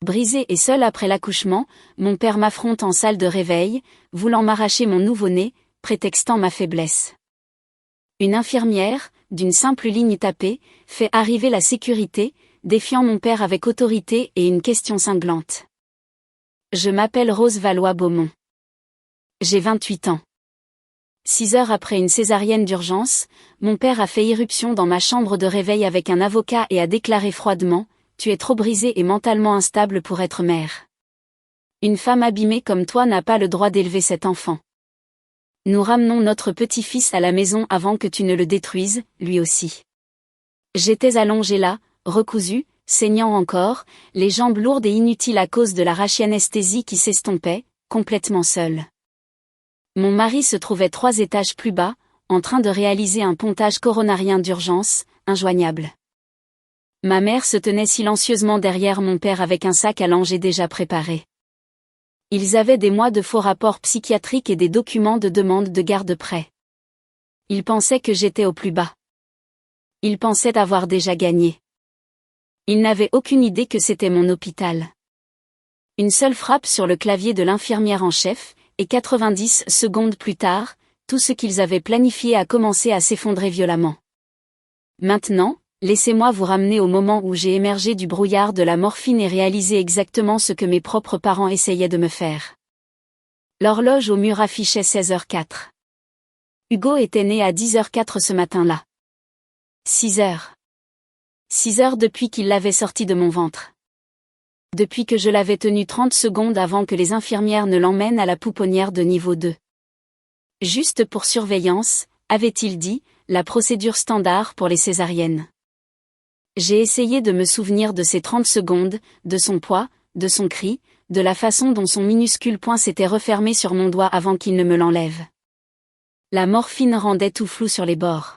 Brisé et seul après l'accouchement, mon père m'affronte en salle de réveil, voulant m'arracher mon nouveau-né, prétextant ma faiblesse. Une infirmière, d'une simple ligne tapée, fait arriver la sécurité, défiant mon père avec autorité et une question cinglante. Je m'appelle Rose Valois-Beaumont. J'ai 28 ans. 6 heures après une césarienne d'urgence, mon père a fait irruption dans ma chambre de réveil avec un avocat et a déclaré froidement « Tu es trop brisée et mentalement instable pour être mère. Une femme abîmée comme toi n'a pas le droit d'élever cet enfant. Nous ramenons notre petit-fils à la maison avant que tu ne le détruises, lui aussi. » J'étais allongée là, recousue, saignant encore, les jambes lourdes et inutiles à cause de la rachianesthésie qui s'estompait, complètement seule. Mon mari se trouvait 3 étages plus bas, en train de réaliser un pontage coronarien d'urgence, injoignable. Ma mère se tenait silencieusement derrière mon père avec un sac à langer déjà préparé. Ils avaient des mois de faux rapports psychiatriques et des documents de demande de garde prêts. Ils pensaient que j'étais au plus bas. Ils pensaient avoir déjà gagné. Ils n'avaient aucune idée que c'était mon hôpital. Une seule frappe sur le clavier de l'infirmière en chef, et 90 secondes plus tard, tout ce qu'ils avaient planifié a commencé à s'effondrer violemment. Maintenant, laissez-moi vous ramener au moment où j'ai émergé du brouillard de la morphine et réalisé exactement ce que mes propres parents essayaient de me faire. L'horloge au mur affichait 16h04. Hugo était né à 10h04 ce matin-là. 6 heures. 6 heures depuis qu'il l'avait sorti de mon ventre. Depuis que je l'avais tenu 30 secondes avant que les infirmières ne l'emmènent à la pouponnière de niveau 2. Juste pour surveillance, avait-il dit, la procédure standard pour les césariennes. J'ai essayé de me souvenir de ces 30 secondes, de son poids, de son cri, de la façon dont son minuscule poing s'était refermé sur mon doigt avant qu'il ne me l'enlève. La morphine rendait tout flou sur les bords.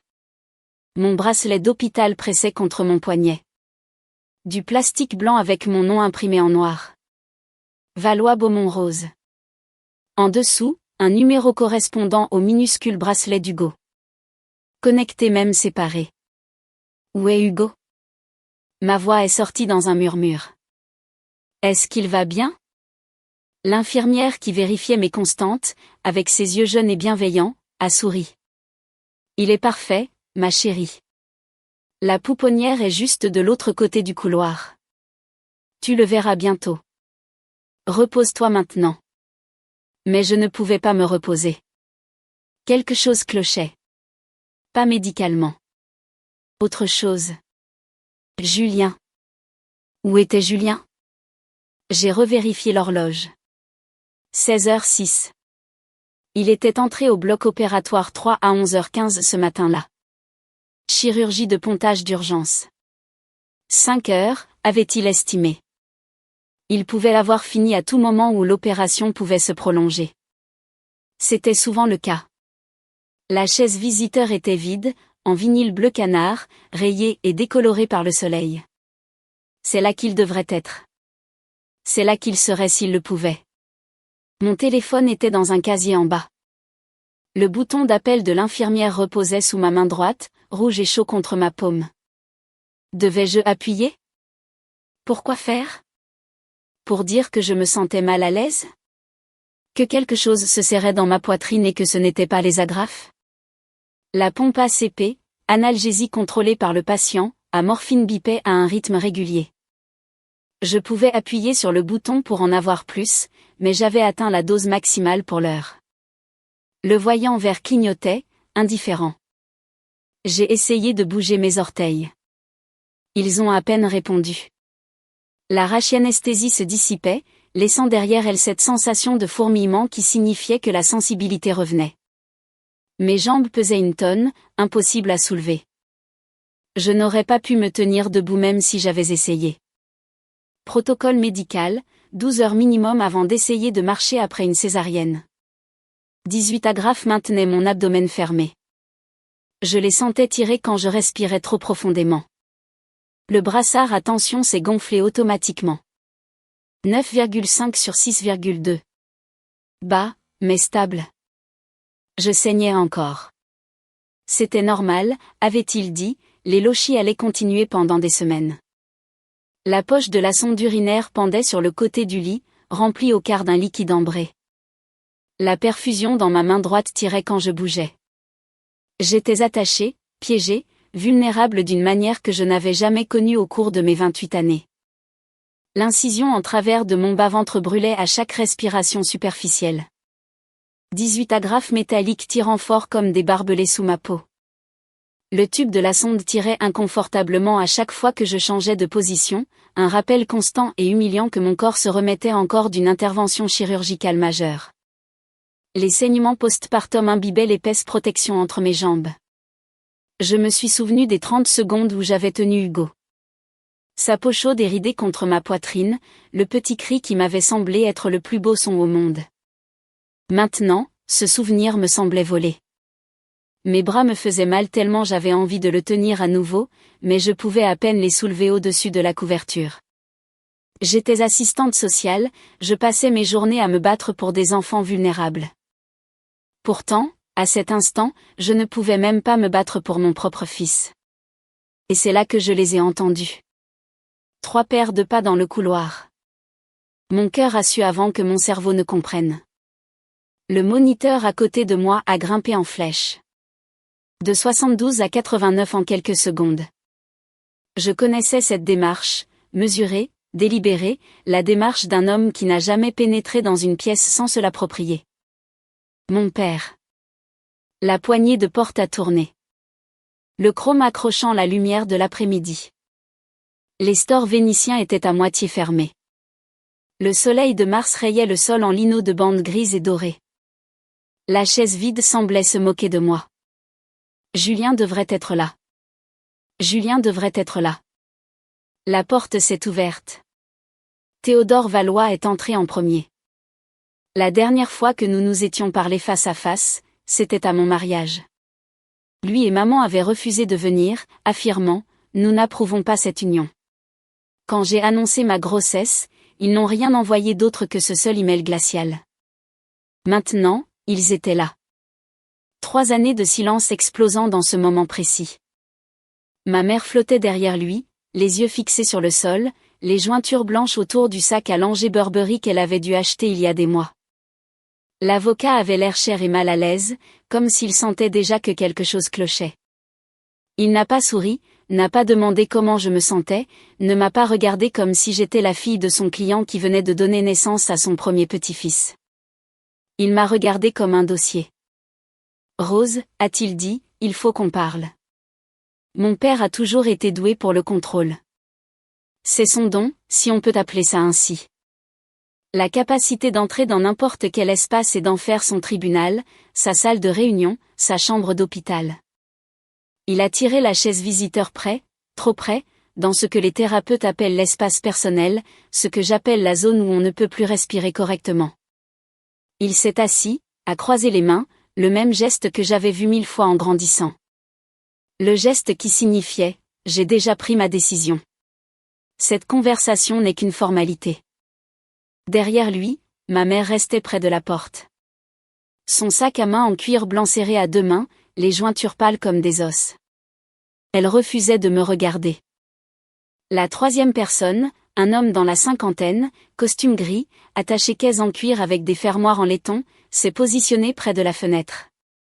Mon bracelet d'hôpital pressait contre mon poignet. Du plastique blanc avec mon nom imprimé en noir. Valois-Beaumont Rose. En dessous, un numéro correspondant au minuscule bracelet d'Hugo. Connecté même séparé. Où est Hugo? Ma voix est sortie dans un murmure. Est-ce qu'il va bien? L'infirmière qui vérifiait mes constantes, avec ses yeux jeunes et bienveillants, a souri. Il est parfait, ma chérie. La pouponnière est juste de l'autre côté du couloir. Tu le verras bientôt. Repose-toi maintenant. Mais je ne pouvais pas me reposer. Quelque chose clochait. Pas médicalement. Autre chose. Julien. Où était Julien? J'ai revérifié l'horloge. 16h06. Il était entré au bloc opératoire 3 à 11h15 ce matin-là. Chirurgie de pontage d'urgence. 5 heures, avait-il estimé. Il pouvait avoir fini à tout moment où l'opération pouvait se prolonger. C'était souvent le cas. La chaise visiteur était vide, en vinyle bleu canard, rayée et décolorée par le soleil. C'est là qu'il devrait être. C'est là qu'il serait s'il le pouvait. Mon téléphone était dans un casier en bas. Le bouton d'appel de l'infirmière reposait sous ma main droite, rouge et chaud contre ma paume. Devais-je appuyer? Pourquoi faire? Pour dire que je me sentais mal à l'aise? Que quelque chose se serrait dans ma poitrine et que ce n'était pas les agrafes? La pompe ACP, analgésie contrôlée par le patient, à morphine bipait à un rythme régulier. Je pouvais appuyer sur le bouton pour en avoir plus, mais j'avais atteint la dose maximale pour l'heure. Le voyant vert clignotait, indifférent. J'ai essayé de bouger mes orteils. Ils ont à peine répondu. La rachianesthésie se dissipait, laissant derrière elle cette sensation de fourmillement qui signifiait que la sensibilité revenait. Mes jambes pesaient 1 tonne, impossible à soulever. Je n'aurais pas pu me tenir debout même si j'avais essayé. Protocole médical, 12 heures minimum avant d'essayer de marcher après une césarienne. 18 agrafes maintenaient mon abdomen fermé. Je les sentais tirer quand je respirais trop profondément. Le brassard à tension s'est gonflé automatiquement. 9,5 sur 6,2. Bas, mais stable. Je saignais encore. C'était normal, avait-il dit, les lochis allaient continuer pendant des semaines. La poche de la sonde urinaire pendait sur le côté du lit, remplie au quart d'un liquide ambré. La perfusion dans ma main droite tirait quand je bougeais. J'étais attachée, piégée, vulnérable d'une manière que je n'avais jamais connue au cours de mes 28 années. L'incision en travers de mon bas-ventre brûlait à chaque respiration superficielle. 18 agrafes métalliques tirant fort comme des barbelés sous ma peau. Le tube de la sonde tirait inconfortablement à chaque fois que je changeais de position, un rappel constant et humiliant que mon corps se remettait encore d'une intervention chirurgicale majeure. Les saignements post-partum imbibaient l'épaisse protection entre mes jambes. Je me suis souvenu des 30 secondes où j'avais tenu Hugo. Sa peau chaude et ridée contre ma poitrine, le petit cri qui m'avait semblé être le plus beau son au monde. Maintenant, ce souvenir me semblait voler. Mes bras me faisaient mal tellement j'avais envie de le tenir à nouveau, mais je pouvais à peine les soulever au-dessus de la couverture. J'étais assistante sociale, je passais mes journées à me battre pour des enfants vulnérables. Pourtant, à cet instant, je ne pouvais même pas me battre pour mon propre fils. Et c'est là que je les ai entendus. 3 paires de pas dans le couloir. Mon cœur a su avant que mon cerveau ne comprenne. Le moniteur à côté de moi a grimpé en flèche. De 72 à 89 en quelques secondes. Je connaissais cette démarche, mesurée, délibérée, la démarche d'un homme qui n'a jamais pénétré dans une pièce sans se l'approprier. Mon père. La poignée de porte a tourné. Le chrome accrochant la lumière de l'après-midi. Les stores vénitiens étaient à moitié fermés. Le soleil de mars rayait le sol en lino de bandes grises et dorées. La chaise vide semblait se moquer de moi. Julien devrait être là. Julien devrait être là. La porte s'est ouverte. Théodore Valois est entré en premier. La dernière fois que nous nous étions parlé face à face, c'était à mon mariage. Lui et maman avaient refusé de venir, affirmant « Nous n'approuvons pas cette union ». Quand j'ai annoncé ma grossesse, ils n'ont rien envoyé d'autre que ce seul email glacial. Maintenant, ils étaient là. 3 années de silence explosant dans ce moment précis. Ma mère flottait derrière lui, les yeux fixés sur le sol, les jointures blanches autour du sac à langer Burberry qu'elle avait dû acheter il y a des mois. L'avocat avait l'air cher et mal à l'aise, comme s'il sentait déjà que quelque chose clochait. Il n'a pas souri, n'a pas demandé comment je me sentais, ne m'a pas regardé comme si j'étais la fille de son client qui venait de donner naissance à son premier petit-fils. Il m'a regardé comme un dossier. Rose, a-t-il dit, il faut qu'on parle. Mon père a toujours été doué pour le contrôle. C'est son don, si on peut appeler ça ainsi. La capacité d'entrer dans n'importe quel espace et d'en faire son tribunal, sa salle de réunion, sa chambre d'hôpital. Il a tiré la chaise visiteur près, trop près, dans ce que les thérapeutes appellent l'espace personnel, ce que j'appelle la zone où on ne peut plus respirer correctement. Il s'est assis, a croisé les mains, le même geste que j'avais vu 1000 fois en grandissant. Le geste qui signifiait « j'ai déjà pris ma décision ». Cette conversation n'est qu'une formalité. Derrière lui, ma mère restait près de la porte. Son sac à main en cuir blanc serré à 2 mains, les jointures pâles comme des os. Elle refusait de me regarder. La 3e personne, un homme dans la cinquantaine, costume gris, attaché caisse en cuir avec des fermoirs en laiton, s'est positionné près de la fenêtre.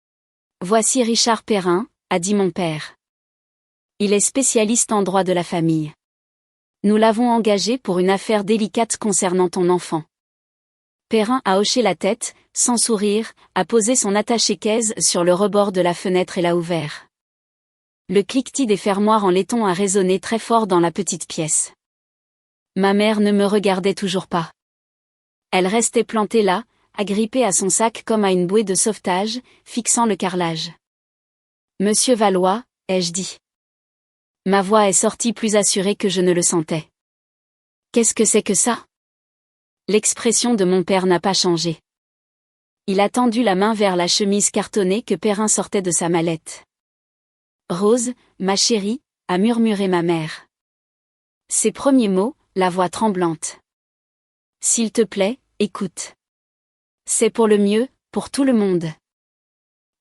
« Voici Richard Perrin », a dit mon père. Il est spécialiste en droit de la famille. Nous l'avons engagé pour une affaire délicate concernant ton enfant. Perrin a hoché la tête, sans sourire, a posé son attaché-caisse sur le rebord de la fenêtre et l'a ouvert. Le cliquetis des fermoirs en laiton a résonné très fort dans la petite pièce. Ma mère ne me regardait toujours pas. Elle restait plantée là, agrippée à son sac comme à une bouée de sauvetage, fixant le carrelage. « Monsieur Valois », ai-je dit. Ma voix est sortie plus assurée que je ne le sentais. « Qu'est-ce que c'est que ça ?» L'expression de mon père n'a pas changé. Il a tendu la main vers la chemise cartonnée que Perrin sortait de sa mallette. « Rose, ma chérie », a murmuré ma mère. Ses premiers mots, la voix tremblante. « S'il te plaît, écoute. C'est pour le mieux, pour tout le monde. »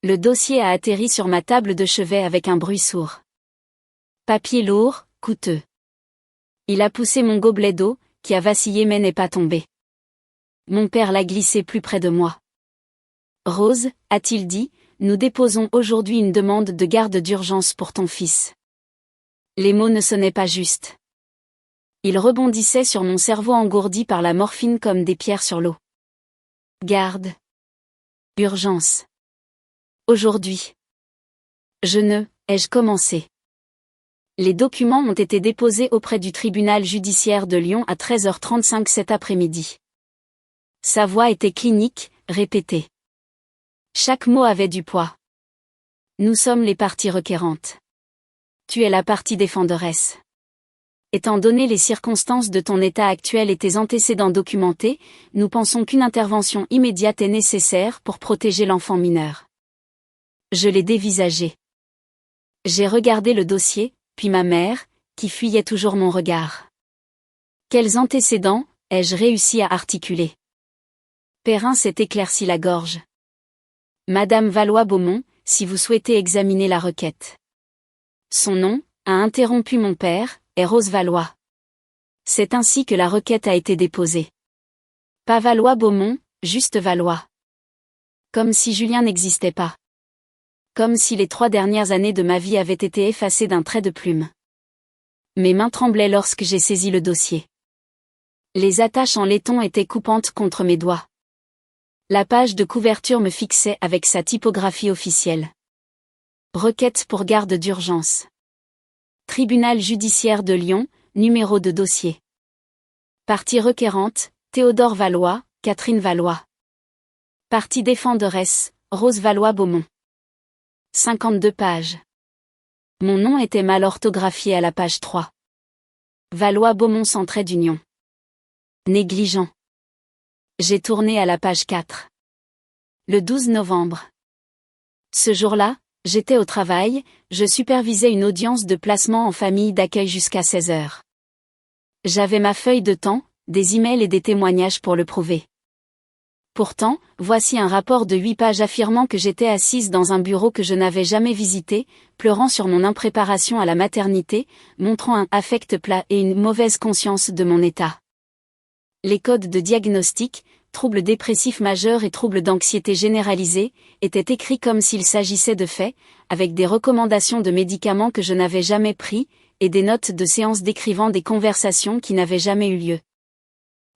Le dossier a atterri sur ma table de chevet avec un bruit sourd. Papier lourd, coûteux. Il a poussé mon gobelet d'eau, qui a vacillé mais n'est pas tombé. Mon père l'a glissé plus près de moi. Rose, a-t-il dit, nous déposons aujourd'hui une demande de garde d'urgence pour ton fils. Les mots ne sonnaient pas justes. Ils rebondissaient sur mon cerveau engourdi par la morphine comme des pierres sur l'eau. Garde. Urgence. Aujourd'hui. Ai-je commencé. Les documents ont été déposés auprès du tribunal judiciaire de Lyon à 13h35 cet après-midi. Sa voix était clinique, répétée. Chaque mot avait du poids. Nous sommes les parties requérantes. Tu es la partie défenderesse. Étant donné les circonstances de ton état actuel et tes antécédents documentés, nous pensons qu'une intervention immédiate est nécessaire pour protéger l'enfant mineur. Je l'ai dévisagé. J'ai regardé le dossier, puis ma mère, qui fuyait toujours mon regard. Quels antécédents, ai-je réussi à articuler. Perrin s'est éclairci la gorge. Madame Valois-Beaumont, si vous souhaitez examiner la requête. Son nom, a interrompu mon père, est Rose Valois. C'est ainsi que la requête a été déposée. Pas Valois-Beaumont, juste Valois. Comme si Julien n'existait pas. Comme si les 3 dernières années de ma vie avaient été effacées d'un trait de plume. Mes mains tremblaient lorsque j'ai saisi le dossier. Les attaches en laiton étaient coupantes contre mes doigts. La page de couverture me fixait avec sa typographie officielle. Requête pour garde d'urgence. Tribunal judiciaire de Lyon, numéro de dossier. Partie requérante, Théodore Valois, Catherine Valois. Partie défenderesse, Rose Valois-Beaumont. 52 pages. Mon nom était mal orthographié à la page 3. Valois-Beaumont sans trait d'union. Négligent. J'ai tourné à la page 4. Le 12 novembre. Ce jour-là, j'étais au travail, je supervisais une audience de placement en famille d'accueil jusqu'à 16h. J'avais ma feuille de temps, des emails et des témoignages pour le prouver. Pourtant, voici un rapport de 8 pages affirmant que j'étais assise dans un bureau que je n'avais jamais visité, pleurant sur mon impréparation à la maternité, montrant un affect plat et une mauvaise conscience de mon état. Les codes de diagnostic, troubles dépressifs majeurs et troubles d'anxiété généralisée, étaient écrits comme s'il s'agissait de faits, avec des recommandations de médicaments que je n'avais jamais pris, et des notes de séances décrivant des conversations qui n'avaient jamais eu lieu.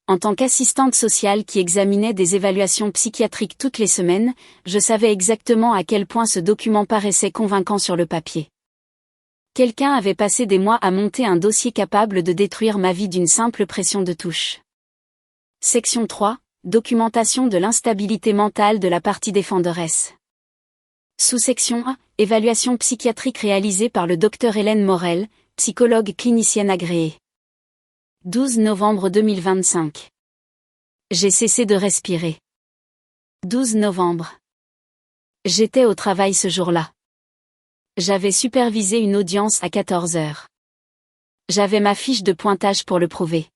En tant qu'assistante sociale qui examinait des évaluations psychiatriques toutes les semaines, je savais exactement à quel point ce document paraissait convaincant sur le papier. Quelqu'un avait passé des mois à monter un dossier capable de détruire ma vie d'une simple pression de touche. Section 3. Documentation de l'instabilité mentale de la partie défenderesse. Sous-section 1. Évaluation psychiatrique réalisée par le Dr Hélène Morel, psychologue clinicienne agréée. 12 novembre 2025. J'ai cessé de respirer. 12 novembre. J'étais au travail ce jour-là. J'avais supervisé une audience à 14h. J'avais ma fiche de pointage pour le prouver.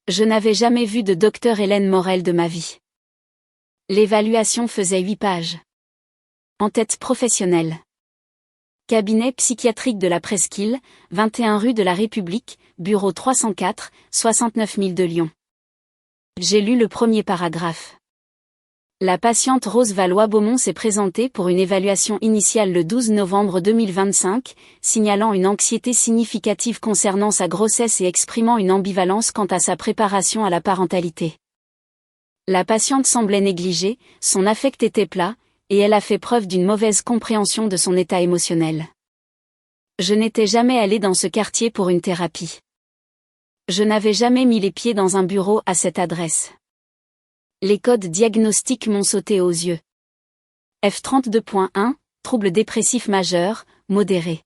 Je n'avais jamais vu de Dr Hélène Morel de ma vie. L'évaluation faisait 8 pages. En-tête professionnelle. Cabinet psychiatrique de la Presqu'île, 21 rue de la République, bureau 304, 69 000 de Lyon. J'ai lu le premier paragraphe. La patiente Rose Valois-Beaumont s'est présentée pour une évaluation initiale le 12 novembre 2025, signalant une anxiété significative concernant sa grossesse et exprimant une ambivalence quant à sa préparation à la parentalité. La patiente semblait négligée, son affect était plat, et elle a fait preuve d'une mauvaise compréhension de son état émotionnel. Je n'étais jamais allée dans ce quartier pour une thérapie. Je n'avais jamais mis les pieds dans un bureau à cette adresse. Les codes diagnostiques m'ont sauté aux yeux. F32.1, trouble dépressif majeur, modéré.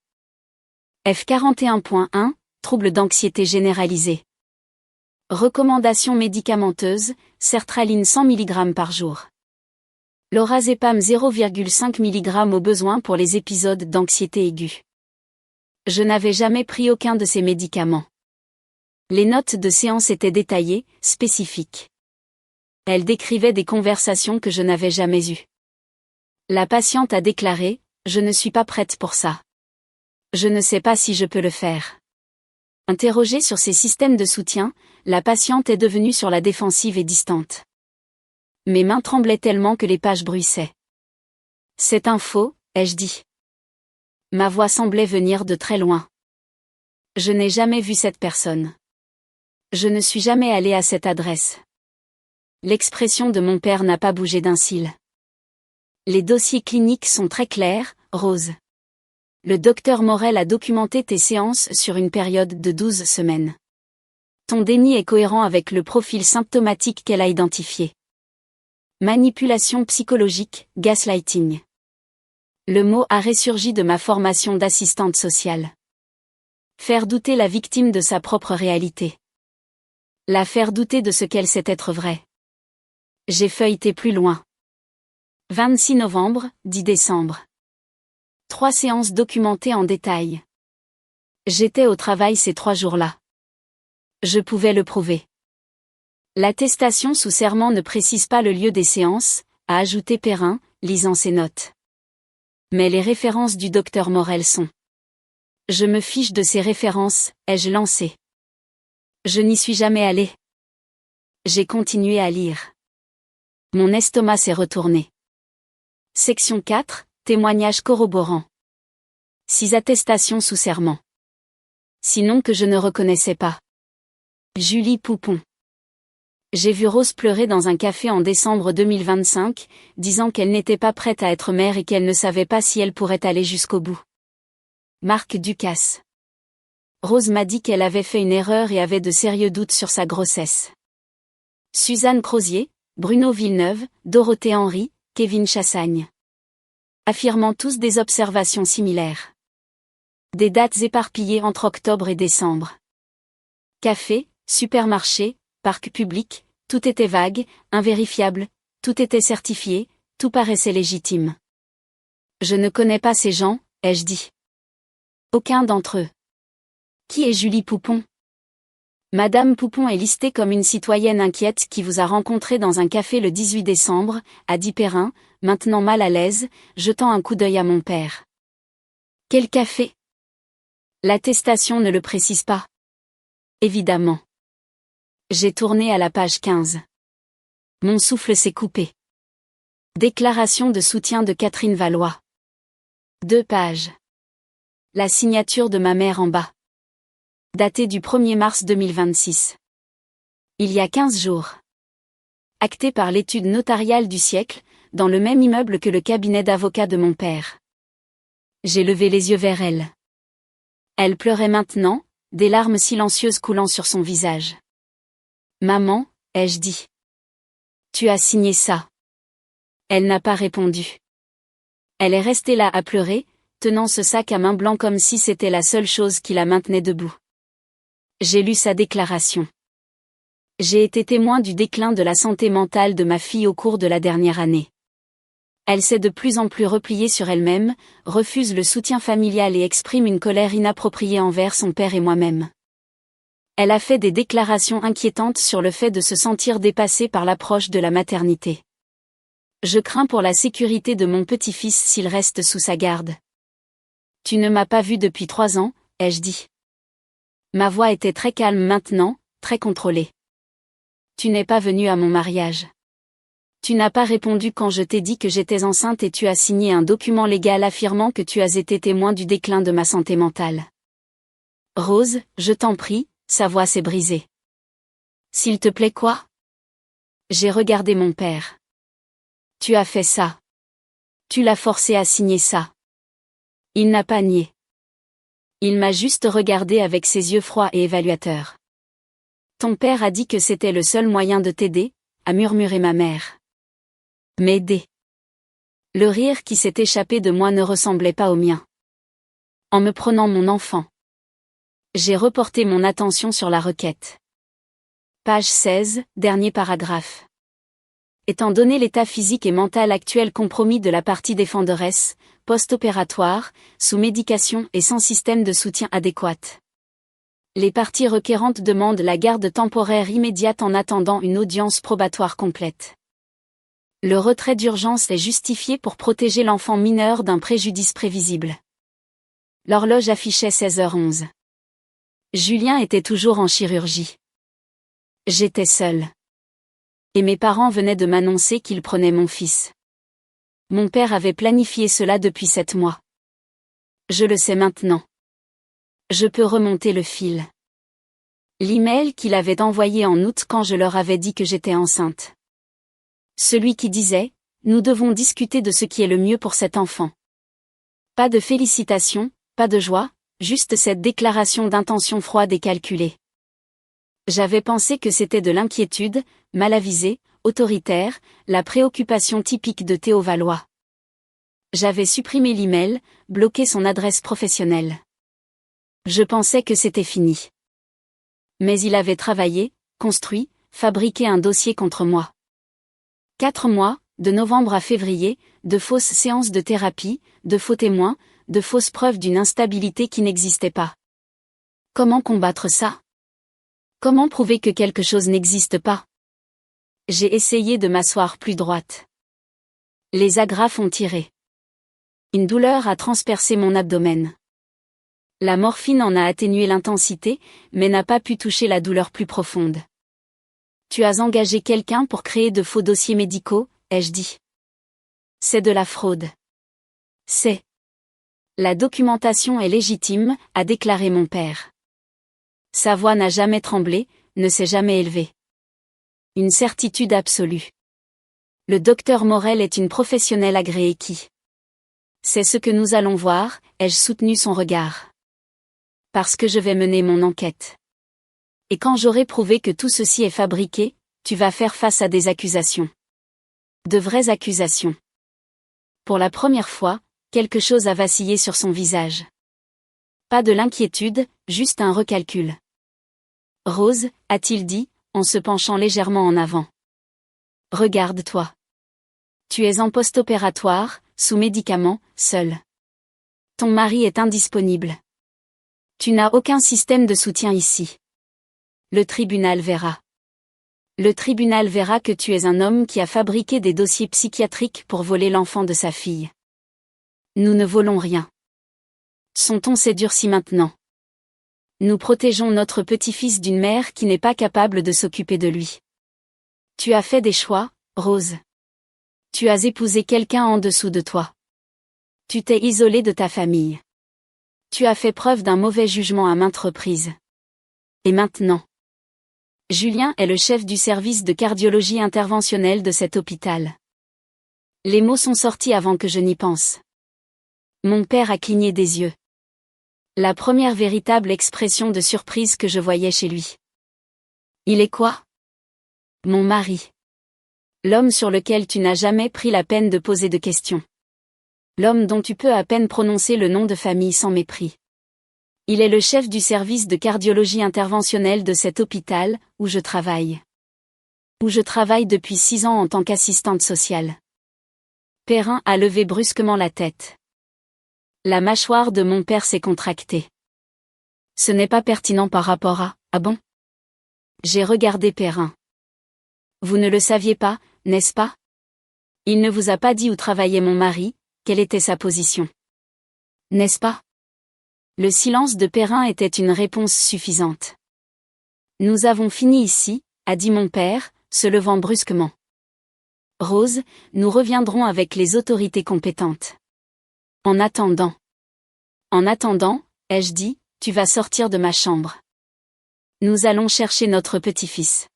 F41.1, trouble d'anxiété généralisée. Recommandations médicamenteuses, sertraline 100 mg par jour. Lorazépam 0,5 mg au besoin pour les épisodes d'anxiété aiguë. Je n'avais jamais pris aucun de ces médicaments. Les notes de séance étaient détaillées, spécifiques. Elles décrivaient des conversations que je n'avais jamais eues. La patiente a déclaré : « Je ne suis pas prête pour ça. Je ne sais pas si je peux le faire. Interrogée sur ses systèmes de soutien, la patiente est devenue sur la défensive et distante. Mes mains tremblaient tellement que les pages bruissaient. C'est un faux, ai-je dit. Ma voix semblait venir de très loin. Je n'ai jamais vu cette personne. Je ne suis jamais allée à cette adresse. L'expression de mon père n'a pas bougé d'un cil. Les dossiers cliniques sont très clairs, Rose. Le docteur Morel a documenté tes séances sur une période de 12 semaines. Ton déni est cohérent avec le profil symptomatique qu'elle a identifié. Manipulation psychologique, gaslighting. Le mot a ressurgi de ma formation d'assistante sociale. Faire douter la victime de sa propre réalité. La faire douter de ce qu'elle sait être vrai. J'ai feuilleté plus loin. 26 novembre, 10 décembre. 3 séances documentées en détail. J'étais au travail ces 3 jours-là. Je pouvais le prouver. L'attestation sous serment ne précise pas le lieu des séances, a ajouté Perrin, lisant ses notes. Mais les références du docteur Morel sont. Je me fiche de ces références, ai-je lancé. Je n'y suis jamais allé. J'ai continué à lire. Mon estomac s'est retourné. Section 4, témoignages corroborants. 6 attestations sous serment. Sinon que je ne reconnaissais pas. Julie Poupon. J'ai vu Rose pleurer dans un café en décembre 2025, disant qu'elle n'était pas prête à être mère et qu'elle ne savait pas si elle pourrait aller jusqu'au bout. Marc Ducasse. Rose m'a dit qu'elle avait fait une erreur et avait de sérieux doutes sur sa grossesse. Suzanne Crozier, Bruno Villeneuve, Dorothée Henry, Kevin Chassagne. Affirmant tous des observations similaires. Des dates éparpillées entre octobre et décembre. Café, supermarché, parc public, tout était vague, invérifiable, tout était certifié, tout paraissait légitime. Je ne connais pas ces gens, ai-je dit. Aucun d'entre eux. Qui est Julie Poupon? Madame Poupon est listée comme une citoyenne inquiète qui vous a rencontré dans un café le 18 décembre, a dit Perrin, maintenant mal à l'aise, jetant un coup d'œil à mon père. Quel café? L'attestation ne le précise pas. Évidemment. J'ai tourné à la page 15. Mon souffle s'est coupé. Déclaration de soutien de Catherine Valois. 2 pages. La signature de ma mère en bas. Daté du 1er mars 2026. Il y a 15 jours. Acté par l'étude notariale du siècle, dans le même immeuble que le cabinet d'avocat de mon père. J'ai levé les yeux vers elle. Elle pleurait maintenant, des larmes silencieuses coulant sur son visage. Maman, ai-je dit. Tu as signé ça. Elle n'a pas répondu. Elle est restée là à pleurer, tenant ce sac à main blanc comme si c'était la seule chose qui la maintenait debout. J'ai lu sa déclaration. J'ai été témoin du déclin de la santé mentale de ma fille au cours de la dernière année. Elle s'est de plus en plus repliée sur elle-même, refuse le soutien familial et exprime une colère inappropriée envers son père et moi-même. Elle a fait des déclarations inquiétantes sur le fait de se sentir dépassée par l'approche de la maternité. Je crains pour la sécurité de mon petit-fils s'il reste sous sa garde. Tu ne m'as pas vu depuis 3 ans, ai-je dit. Ma voix était très calme maintenant, très contrôlée. Tu n'es pas venu à mon mariage. Tu n'as pas répondu quand je t'ai dit que j'étais enceinte et tu as signé un document légal affirmant que tu as été témoin du déclin de ma santé mentale. Rose, je t'en prie, sa voix s'est brisée. S'il te plaît quoi? J'ai regardé mon père. Tu as fait ça. Tu l'as forcé à signer ça. Il n'a pas nié. Il m'a juste regardé avec ses yeux froids et évaluateurs. Ton père a dit que c'était le seul moyen de t'aider, a murmuré ma mère. M'aider. Le rire qui s'est échappé de moi ne ressemblait pas au mien. En me prenant mon enfant. J'ai reporté mon attention sur la requête. Page 16, dernier paragraphe. Étant donné l'état physique et mental actuel compromis de la partie défenderesse, post-opératoire, sous médication et sans système de soutien adéquat. Les parties requérantes demandent la garde temporaire immédiate en attendant une audience probatoire complète. Le retrait d'urgence est justifié pour protéger l'enfant mineur d'un préjudice prévisible. L'horloge affichait 16h11. Julien était toujours en chirurgie. J'étais seule. Et mes parents venaient de m'annoncer qu'ils prenaient mon fils. Mon père avait planifié cela depuis 7 mois. Je le sais maintenant. Je peux remonter le fil. L'email qu'il avait envoyé en août quand je leur avais dit que j'étais enceinte. Celui qui disait « Nous devons discuter de ce qui est le mieux pour cet enfant ». Pas de félicitations, pas de joie, juste cette déclaration d'intention froide et calculée. J'avais pensé que c'était de l'inquiétude, mal avisée, autoritaire, la préoccupation typique de Théo Valois. J'avais supprimé l'email, bloqué son adresse professionnelle. Je pensais que c'était fini. Mais il avait travaillé, construit, fabriqué un dossier contre moi. 4 mois, de novembre à février, de fausses séances de thérapie, de faux témoins, de fausses preuves d'une instabilité qui n'existait pas. Comment combattre ça? Comment prouver que quelque chose n'existe pas? J'ai essayé de m'asseoir plus droite. Les agrafes ont tiré. Une douleur a transpercé mon abdomen. La morphine en a atténué l'intensité, mais n'a pas pu toucher la douleur plus profonde. Tu as engagé quelqu'un pour créer de faux dossiers médicaux, ai-je dit. C'est de la fraude. C'est. La documentation est légitime, a déclaré mon père. Sa voix n'a jamais tremblé, ne s'est jamais élevée. Une certitude absolue. Le docteur Morel est une professionnelle agréée qui. C'est ce que nous allons voir, ai-je soutenu son regard. Parce que je vais mener mon enquête. Et quand j'aurai prouvé que tout ceci est fabriqué, tu vas faire face à des accusations. De vraies accusations. Pour la première fois, quelque chose a vacillé sur son visage. Pas de l'inquiétude, juste un recalcul. Rose, a-t-il dit, en se penchant légèrement en avant. Regarde-toi. Tu es en post-opératoire, sous médicaments, seul. Ton mari est indisponible. Tu n'as aucun système de soutien ici. Le tribunal verra. Le tribunal verra que tu es un homme qui a fabriqué des dossiers psychiatriques pour voler l'enfant de sa fille. Nous ne volons rien. Son ton s'est durci maintenant. Nous protégeons notre petit-fils d'une mère qui n'est pas capable de s'occuper de lui. Tu as fait des choix, Rose. Tu as épousé quelqu'un en dessous de toi. Tu t'es isolée de ta famille. Tu as fait preuve d'un mauvais jugement à maintes reprises. Et maintenant? Julien est le chef du service de cardiologie interventionnelle de cet hôpital. Les mots sont sortis avant que je n'y pense. Mon père a cligné des yeux. La première véritable expression de surprise que je voyais chez lui. Il est quoi? Mon mari. L'homme sur lequel tu n'as jamais pris la peine de poser de questions. L'homme dont tu peux à peine prononcer le nom de famille sans mépris. Il est le chef du service de cardiologie interventionnelle de cet hôpital, où je travaille. Où je travaille depuis 6 ans en tant qu'assistante sociale. Perrin a levé brusquement la tête. La mâchoire de mon père s'est contractée. Ce n'est pas pertinent par rapport à... Ah bon? J'ai regardé Perrin. Vous ne le saviez pas, n'est-ce pas? Il ne vous a pas dit où travaillait mon mari, quelle était sa position. N'est-ce pas? Le silence de Perrin était une réponse suffisante. Nous avons fini ici, a dit mon père, se levant brusquement. Rose, nous reviendrons avec les autorités compétentes. En attendant, ai-je dit, tu vas sortir de ma chambre. Nous allons chercher notre petit-fils.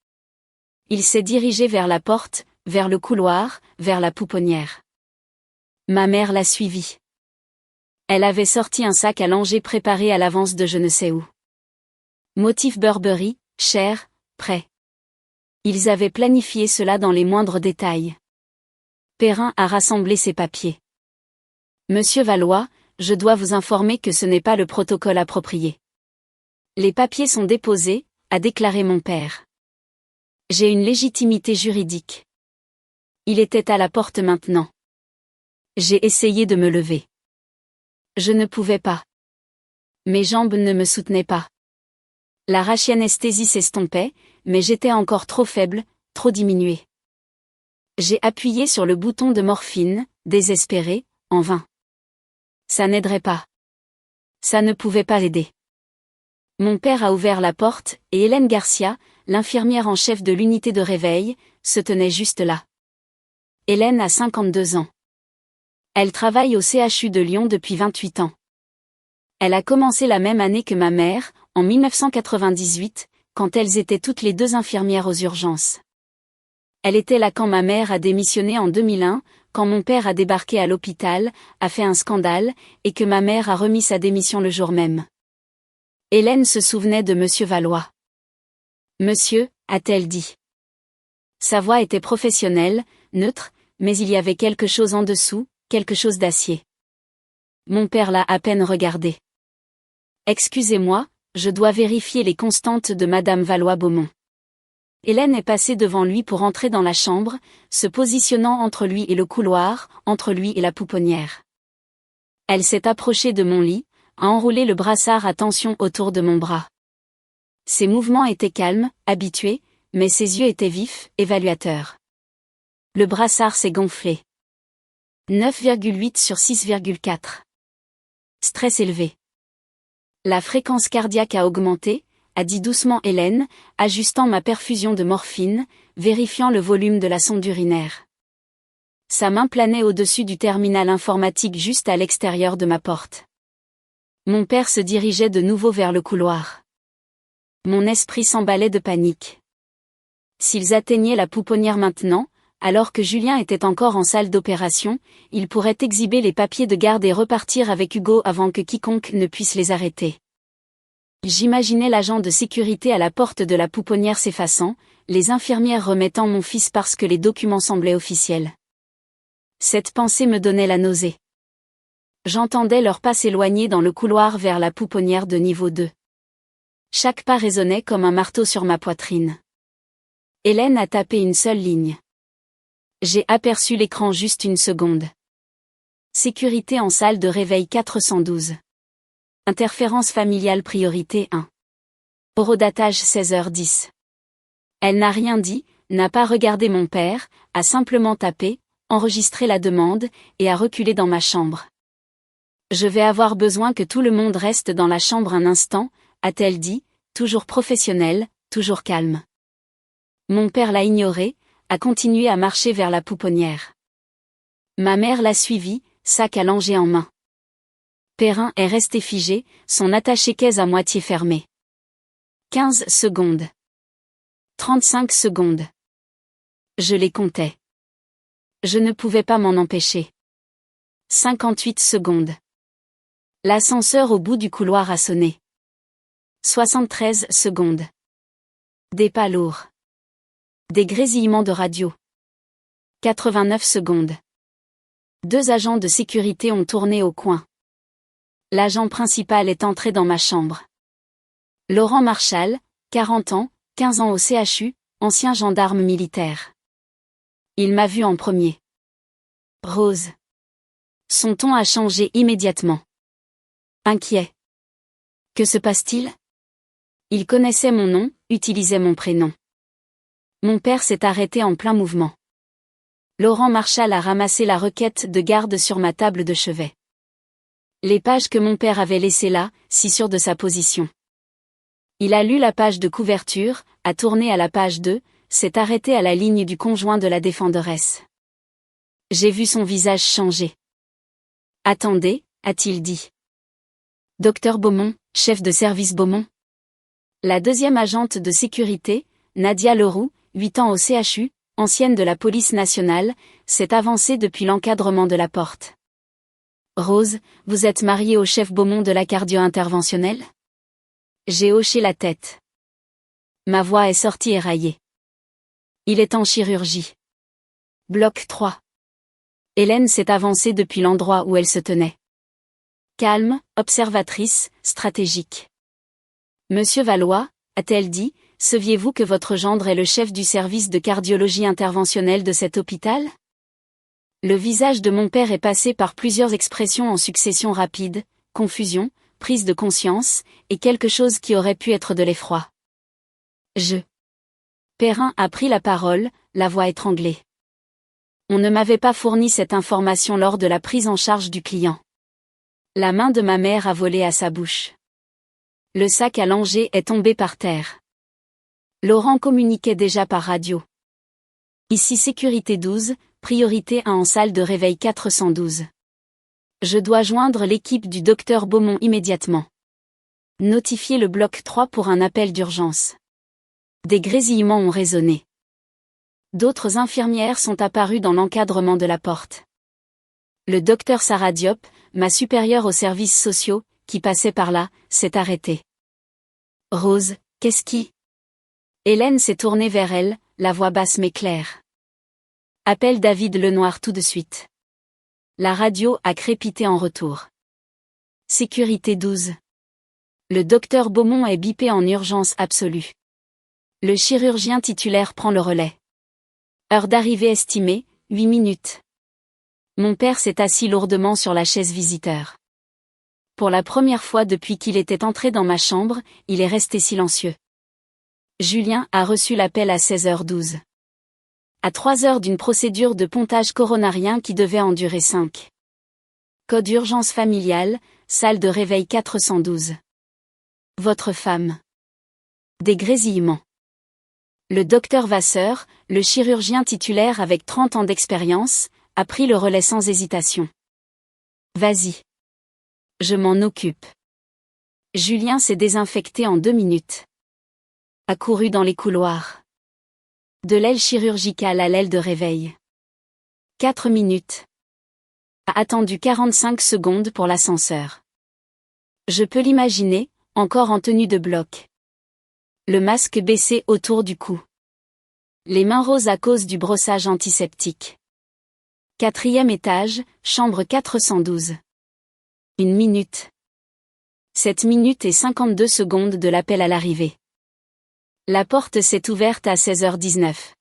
Il s'est dirigé vers la porte, vers le couloir, vers la pouponnière. Ma mère l'a suivi. Elle avait sorti un sac à langer préparé à l'avance de je ne sais où. Motif Burberry, cher, prêt. Ils avaient planifié cela dans les moindres détails. Perrin a rassemblé ses papiers. Monsieur Valois, je dois vous informer que ce n'est pas le protocole approprié. Les papiers sont déposés, a déclaré mon père. J'ai une légitimité juridique. Il était à la porte maintenant. J'ai essayé de me lever. Je ne pouvais pas. Mes jambes ne me soutenaient pas. La rachianesthésie s'estompait, mais j'étais encore trop faible, trop diminuée. J'ai appuyé sur le bouton de morphine, désespéré, en vain. Ça n'aiderait pas. Ça ne pouvait pas aider. Mon père a ouvert la porte, et Hélène Garcia, l'infirmière en chef de l'unité de réveil, se tenait juste là. Hélène a 52 ans. Elle travaille au CHU de Lyon depuis 28 ans. Elle a commencé la même année que ma mère, en 1998, quand elles étaient toutes les deux infirmières aux urgences. Elle était là quand ma mère a démissionné en 2001, quand mon père a débarqué à l'hôpital, a fait un scandale, et que ma mère a remis sa démission le jour même. Hélène se souvenait de Monsieur Valois. Monsieur, a-t-elle dit. Sa voix était professionnelle, neutre, mais il y avait quelque chose en dessous, quelque chose d'acier. Mon père l'a à peine regardé. Excusez-moi, je dois vérifier les constantes de Madame Valois-Beaumont. Hélène est passée devant lui pour entrer dans la chambre, se positionnant entre lui et le couloir, entre lui et la pouponnière. Elle s'est approchée de mon lit, a enroulé le brassard à tension autour de mon bras. Ses mouvements étaient calmes, habitués, mais ses yeux étaient vifs, évaluateurs. Le brassard s'est gonflé. 9,8 sur 6,4. Stress élevé. La fréquence cardiaque a augmenté, a dit doucement Hélène, ajustant ma perfusion de morphine, vérifiant le volume de la sonde urinaire. Sa main planait au-dessus du terminal informatique juste à l'extérieur de ma porte. Mon père se dirigeait de nouveau vers le couloir. Mon esprit s'emballait de panique. S'ils atteignaient la pouponnière maintenant, alors que Julien était encore en salle d'opération, ils pourraient exhiber les papiers de garde et repartir avec Hugo avant que quiconque ne puisse les arrêter. J'imaginais l'agent de sécurité à la porte de la pouponnière s'effaçant, les infirmières remettant mon fils parce que les documents semblaient officiels. Cette pensée me donnait la nausée. J'entendais leurs pas s'éloigner dans le couloir vers la pouponnière de niveau 2. Chaque pas résonnait comme un marteau sur ma poitrine. Hélène a tapé une seule ligne. J'ai aperçu l'écran juste une seconde. Sécurité en salle de réveil 412. Interférence familiale priorité 1. Horodatage 16h10. Elle n'a rien dit, n'a pas regardé mon père, a simplement tapé, enregistré la demande, et a reculé dans ma chambre. Je vais avoir besoin que tout le monde reste dans la chambre un instant, a-t-elle dit, toujours professionnelle, toujours calme. Mon père l'a ignoré, a continué à marcher vers la pouponnière. Ma mère l'a suivi, sac à langer en main. Perrin est resté figé, son attaché-caisse à moitié fermé. 15 secondes. 35 secondes. Je les comptais. Je ne pouvais pas m'en empêcher. 58 secondes. L'ascenseur au bout du couloir a sonné. 73 secondes. Des pas lourds. Des grésillements de radio. 89 secondes. 2 agents de sécurité ont tourné au coin. L'agent principal est entré dans ma chambre. Laurent Marchal, 40 ans, 15 ans au CHU, ancien gendarme militaire. Il m'a vu en premier. Rose. Son ton a changé immédiatement. Inquiet. Que se passe-t-il? Il connaissait mon nom, utilisait mon prénom. Mon père s'est arrêté en plein mouvement. Laurent Marchal a ramassé la requête de garde sur ma table de chevet. Les pages que mon père avait laissées là, si sûr de sa position. Il a lu la page de couverture, a tourné à la page 2, s'est arrêté à la ligne du conjoint de la défenderesse. J'ai vu son visage changer. Attendez, a-t-il dit. Docteur Beaumont, chef de service Beaumont. La deuxième agente de sécurité, Nadia Leroux, 8 ans au CHU, ancienne de la police nationale, s'est avancée depuis l'encadrement de la porte. Rose, vous êtes mariée au chef Beaumont de la cardio-interventionnelle? J'ai hoché la tête. Ma voix est sortie éraillée. Il est en chirurgie. Bloc 3. Hélène s'est avancée depuis l'endroit où elle se tenait. Calme, observatrice, stratégique. Monsieur Valois, a-t-elle dit, saviez-vous que votre gendre est le chef du service de cardiologie interventionnelle de cet hôpital? Le visage de mon père est passé par plusieurs expressions en succession rapide, confusion, prise de conscience, et quelque chose qui aurait pu être de l'effroi. Perrin a pris la parole, la voix étranglée. On ne m'avait pas fourni cette information lors de la prise en charge du client. La main de ma mère a volé à sa bouche. Le sac à langer est tombé par terre. Laurent communiquait déjà par radio. Ici sécurité 12, priorité 1 en salle de réveil 412. Je dois joindre l'équipe du docteur Beaumont immédiatement. Notifiez le bloc 3 pour un appel d'urgence. Des grésillements ont résonné. D'autres infirmières sont apparues dans l'encadrement de la porte. Le docteur Sarah Diop, ma supérieure aux services sociaux, qui passait par là, s'est arrêtée. Rose, qu'est-ce qui? Hélène s'est tournée vers elle, la voix basse mais claire. Appelle David Lenoir tout de suite. La radio a crépité en retour. Sécurité 12. Le docteur Beaumont est bipé en urgence absolue. Le chirurgien titulaire prend le relais. Heure d'arrivée estimée, 8 minutes. Mon père s'est assis lourdement sur la chaise visiteur. Pour la première fois depuis qu'il était entré dans ma chambre, il est resté silencieux. Julien a reçu l'appel à 16h12. À 3h d'une procédure de pontage coronarien qui devait en durer 5. Code urgence familiale, salle de réveil 412. Votre femme. Des grésillements. Le docteur Vasseur, le chirurgien titulaire avec 30 ans d'expérience, a pris le relais sans hésitation. Vas-y. Je m'en occupe. Julien s'est désinfecté en 2 minutes. A couru dans les couloirs. De l'aile chirurgicale à l'aile de réveil. 4 minutes. A attendu 45 secondes pour l'ascenseur. Je peux l'imaginer, encore en tenue de bloc. Le masque baissé autour du cou. Les mains roses à cause du brossage antiseptique. 4e étage, chambre 412. 1 minute. 7 minutes et 52 secondes de l'appel à l'arrivée. La porte s'est ouverte à 16h19.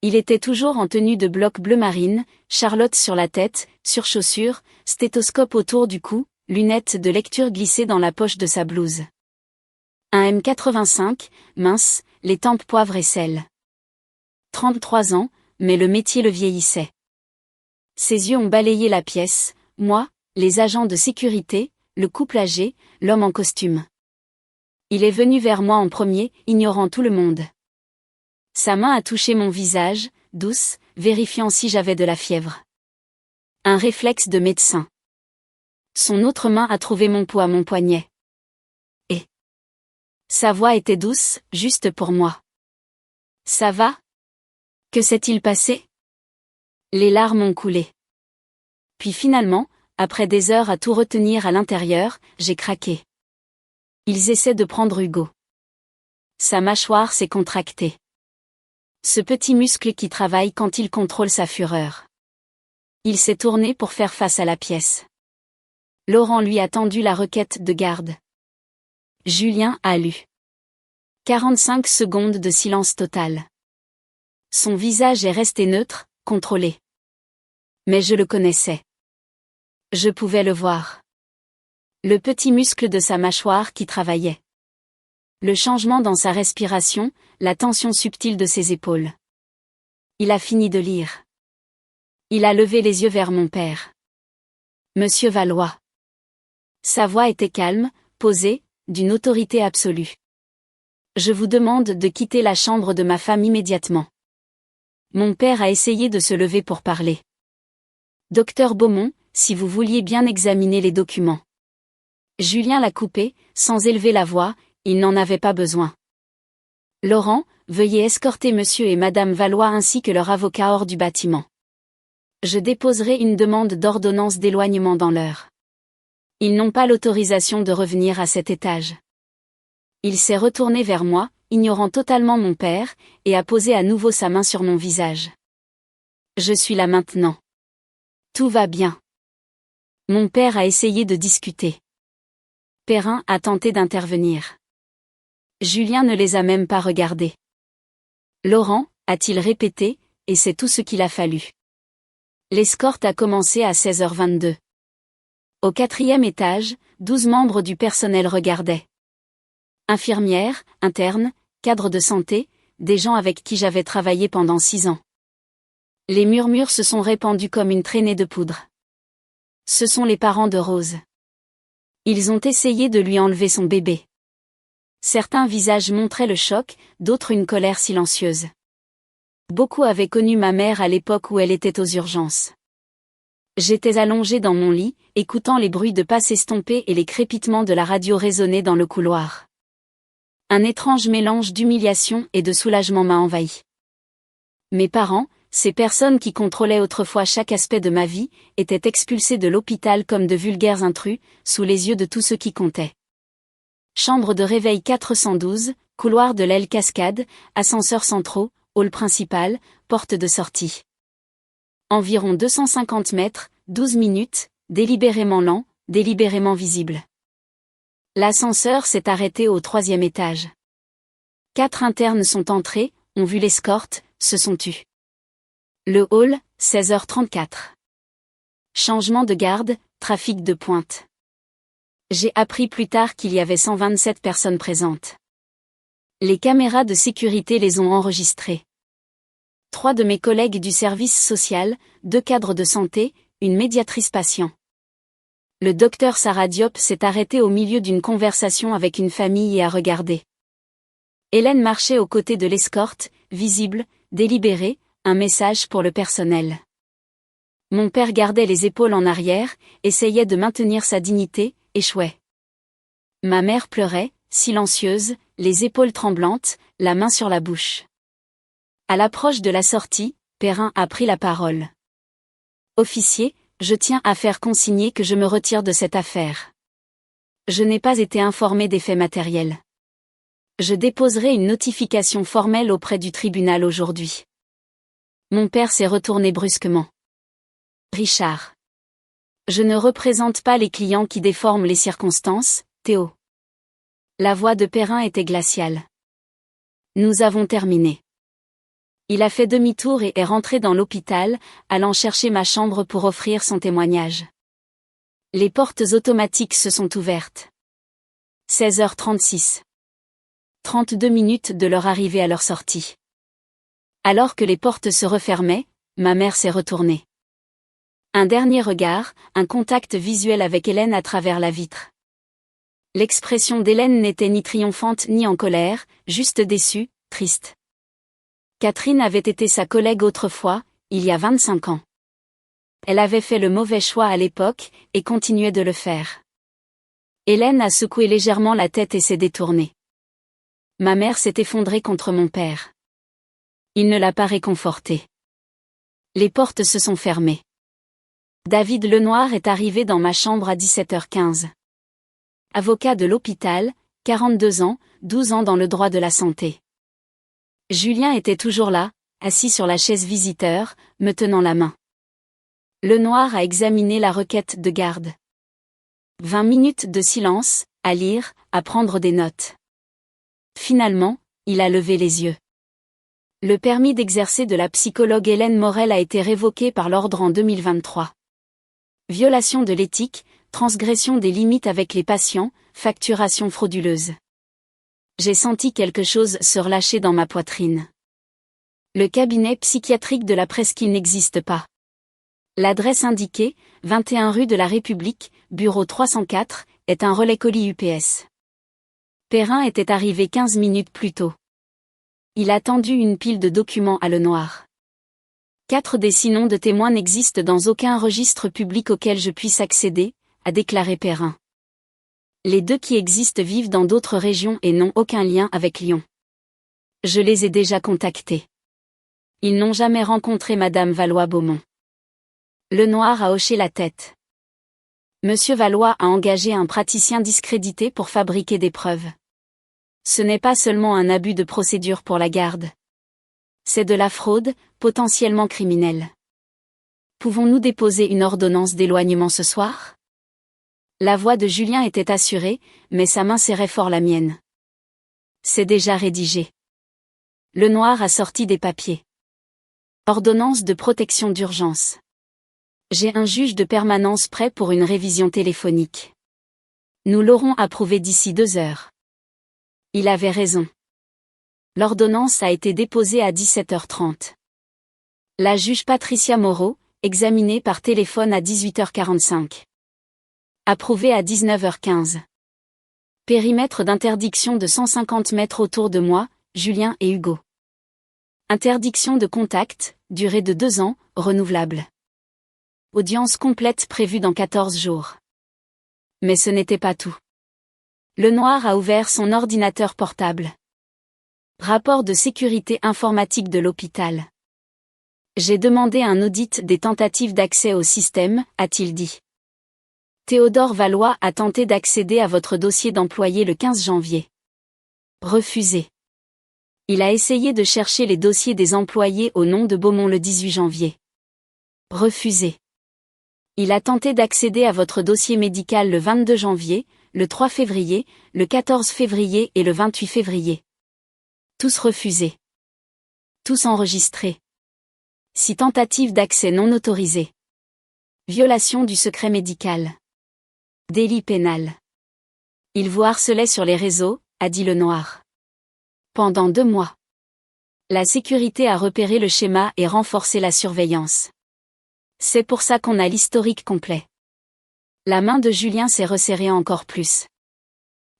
Il était toujours en tenue de bloc bleu marine, charlotte sur la tête, surchaussures, stéthoscope autour du cou, lunettes de lecture glissées dans la poche de sa blouse. Un M85, mince, les tempes poivre et sel. 33 ans, mais le métier le vieillissait. Ses yeux ont balayé la pièce, moi, les agents de sécurité, le couple âgé, l'homme en costume. Il est venu vers moi en premier, ignorant tout le monde. Sa main a touché mon visage, douce, vérifiant si j'avais de la fièvre. Un réflexe de médecin. Son autre main a trouvé mon pouls à mon poignet. Et sa voix était douce, juste pour moi. Ça va? Que s'est-il passé? Les larmes ont coulé. Puis finalement, après des heures à tout retenir à l'intérieur, j'ai craqué. Ils essaient de prendre Hugo. Sa mâchoire s'est contractée. Ce petit muscle qui travaille quand il contrôle sa fureur. Il s'est tourné pour faire face à la pièce. Laurent lui a tendu la requête de garde. Julien a lu. 45 secondes de silence total. Son visage est resté neutre, contrôlé. Mais je le connaissais. Je pouvais le voir. Le petit muscle de sa mâchoire qui travaillait. Le changement dans sa respiration, la tension subtile de ses épaules. Il a fini de lire. Il a levé les yeux vers mon père. Monsieur Valois. Sa voix était calme, posée, d'une autorité absolue. Je vous demande de quitter la chambre de ma femme immédiatement. Mon père a essayé de se lever pour parler. Docteur Beaumont, si vous vouliez bien examiner les documents. Julien l'a coupé, sans élever la voix, il n'en avait pas besoin. Laurent, veuillez escorter monsieur et madame Valois ainsi que leur avocat hors du bâtiment. Je déposerai une demande d'ordonnance d'éloignement dans l'heure. Ils n'ont pas l'autorisation de revenir à cet étage. Il s'est retourné vers moi, ignorant totalement mon père, et a posé à nouveau sa main sur mon visage. Je suis là maintenant. Tout va bien. Mon père a essayé de discuter. Perrin a tenté d'intervenir. Julien ne les a même pas regardés. Laurent, a-t-il répété, et c'est tout ce qu'il a fallu. L'escorte a commencé à 16h22. Au 4e étage, 12 membres du personnel regardaient. Infirmières, internes, cadres de santé, des gens avec qui j'avais travaillé pendant 6 ans. Les murmures se sont répandus comme une traînée de poudre. Ce sont les parents de Rose. Ils ont essayé de lui enlever son bébé. Certains visages montraient le choc, d'autres une colère silencieuse. Beaucoup avaient connu ma mère à l'époque où elle était aux urgences. J'étais allongée dans mon lit, écoutant les bruits de pas s'estomper et les crépitements de la radio résonner dans le couloir. Un étrange mélange d'humiliation et de soulagement m'a envahi. Mes parents, ces personnes qui contrôlaient autrefois chaque aspect de ma vie, étaient expulsés de l'hôpital comme de vulgaires intrus, sous les yeux de tous ceux qui comptaient. Chambre de réveil 412, couloir de l'aile cascade, ascenseurs centraux, hall principal, porte de sortie. Environ 250 mètres, 12 minutes, délibérément lent, délibérément visible. L'ascenseur s'est arrêté au 3e étage. 4 internes sont entrés, ont vu l'escorte, se sont tus. Le hall, 16h34. Changement de garde, trafic de pointe. J'ai appris plus tard qu'il y avait 127 personnes présentes. Les caméras de sécurité les ont enregistrées. 3 de mes collègues du service social, 2 cadres de santé, une médiatrice patient. Le docteur Sarah Diop s'est arrêté au milieu d'une conversation avec une famille et a regardé. Hélène marchait aux côtés de l'escorte, visible, délibérée, un message pour le personnel. Mon père gardait les épaules en arrière, essayait de maintenir sa dignité, échouait. Ma mère pleurait, silencieuse, les épaules tremblantes, la main sur la bouche. À l'approche de la sortie, Perrin a pris la parole. « Officier, je tiens à faire consigner que je me retire de cette affaire. Je n'ai pas été informé des faits matériels. Je déposerai une notification formelle auprès du tribunal aujourd'hui. » Mon père s'est retourné brusquement. « Richard. Je ne représente pas les clients qui déforment les circonstances, Théo. » La voix de Perrin était glaciale. « Nous avons terminé. » Il a fait demi-tour et est rentré dans l'hôpital, allant chercher ma chambre pour offrir son témoignage. Les portes automatiques se sont ouvertes. 16h36. 32 minutes de leur arrivée à leur sortie. Alors que les portes se refermaient, ma mère s'est retournée. Un dernier regard, un contact visuel avec Hélène à travers la vitre. L'expression d'Hélène n'était ni triomphante ni en colère, juste déçue, triste. Catherine avait été sa collègue autrefois, il y a 25 ans. Elle avait fait le mauvais choix à l'époque, et continuait de le faire. Hélène a secoué légèrement la tête et s'est détournée. Ma mère s'est effondrée contre mon père. Il ne l'a pas réconfortée. Les portes se sont fermées. David Lenoir est arrivé dans ma chambre à 17h15. Avocat de l'hôpital, 42 ans, 12 ans dans le droit de la santé. Julien était toujours là, assis sur la chaise visiteur, me tenant la main. Lenoir a examiné la requête de garde. 20 minutes de silence, à lire, à prendre des notes. Finalement, il a levé les yeux. Le permis d'exercer de la psychologue Hélène Morel a été révoqué par l'ordre en 2023. Violation de l'éthique, transgression des limites avec les patients, facturation frauduleuse. J'ai senti quelque chose se relâcher dans ma poitrine. Le cabinet psychiatrique de la presqu'île n'existe pas. L'adresse indiquée, 21 rue de la République, bureau 304, est un relais colis UPS. Perrin était arrivé 15 minutes plus tôt. Il a tendu une pile de documents à Lenoir. 4 des 6 noms de témoins n'existent dans aucun registre public auquel je puisse accéder, a déclaré Perrin. Les 2 qui existent vivent dans d'autres régions et n'ont aucun lien avec Lyon. Je les ai déjà contactés. Ils n'ont jamais rencontré Madame Valois-Beaumont. Lenoir a hoché la tête. Monsieur Valois a engagé un praticien discrédité pour fabriquer des preuves. Ce n'est pas seulement un abus de procédure pour la garde. C'est de la fraude, potentiellement criminelle. Pouvons-nous déposer une ordonnance d'éloignement ce soir ? La voix de Julien était assurée, mais sa main serrait fort la mienne. C'est déjà rédigé. Lenoir a sorti des papiers. Ordonnance de protection d'urgence. J'ai un juge de permanence prêt pour une révision téléphonique. Nous l'aurons approuvé d'ici 2 heures. Il avait raison. L'ordonnance a été déposée à 17h30. La juge Patricia Moreau, examinée par téléphone à 18h45. Approuvée à 19h15. Périmètre d'interdiction de 150 mètres autour de moi, Julien et Hugo. Interdiction de contact, durée de 2 ans, renouvelable. Audience complète prévue dans 14 jours. Mais ce n'était pas tout. Le noir a ouvert son ordinateur portable. Rapport de sécurité informatique de l'hôpital. J'ai demandé un audit des tentatives d'accès au système, a-t-il dit. Théodore Valois a tenté d'accéder à votre dossier d'employé le 15 janvier. Refusé. Il a essayé de chercher les dossiers des employés au nom de Beaumont le 18 janvier. Refusé. Il a tenté d'accéder à votre dossier médical le 22 janvier, le 3 février, le 14 février et le 28 février. Tous refusés. Tous enregistrés. 6 tentatives d'accès non autorisées. Violation du secret médical. Délit pénal. Il vous harcelait sur les réseaux, a dit le noir. Pendant 2 mois. La sécurité a repéré le schéma et renforcé la surveillance. C'est pour ça qu'on a l'historique complet. La main de Julien s'est resserrée encore plus.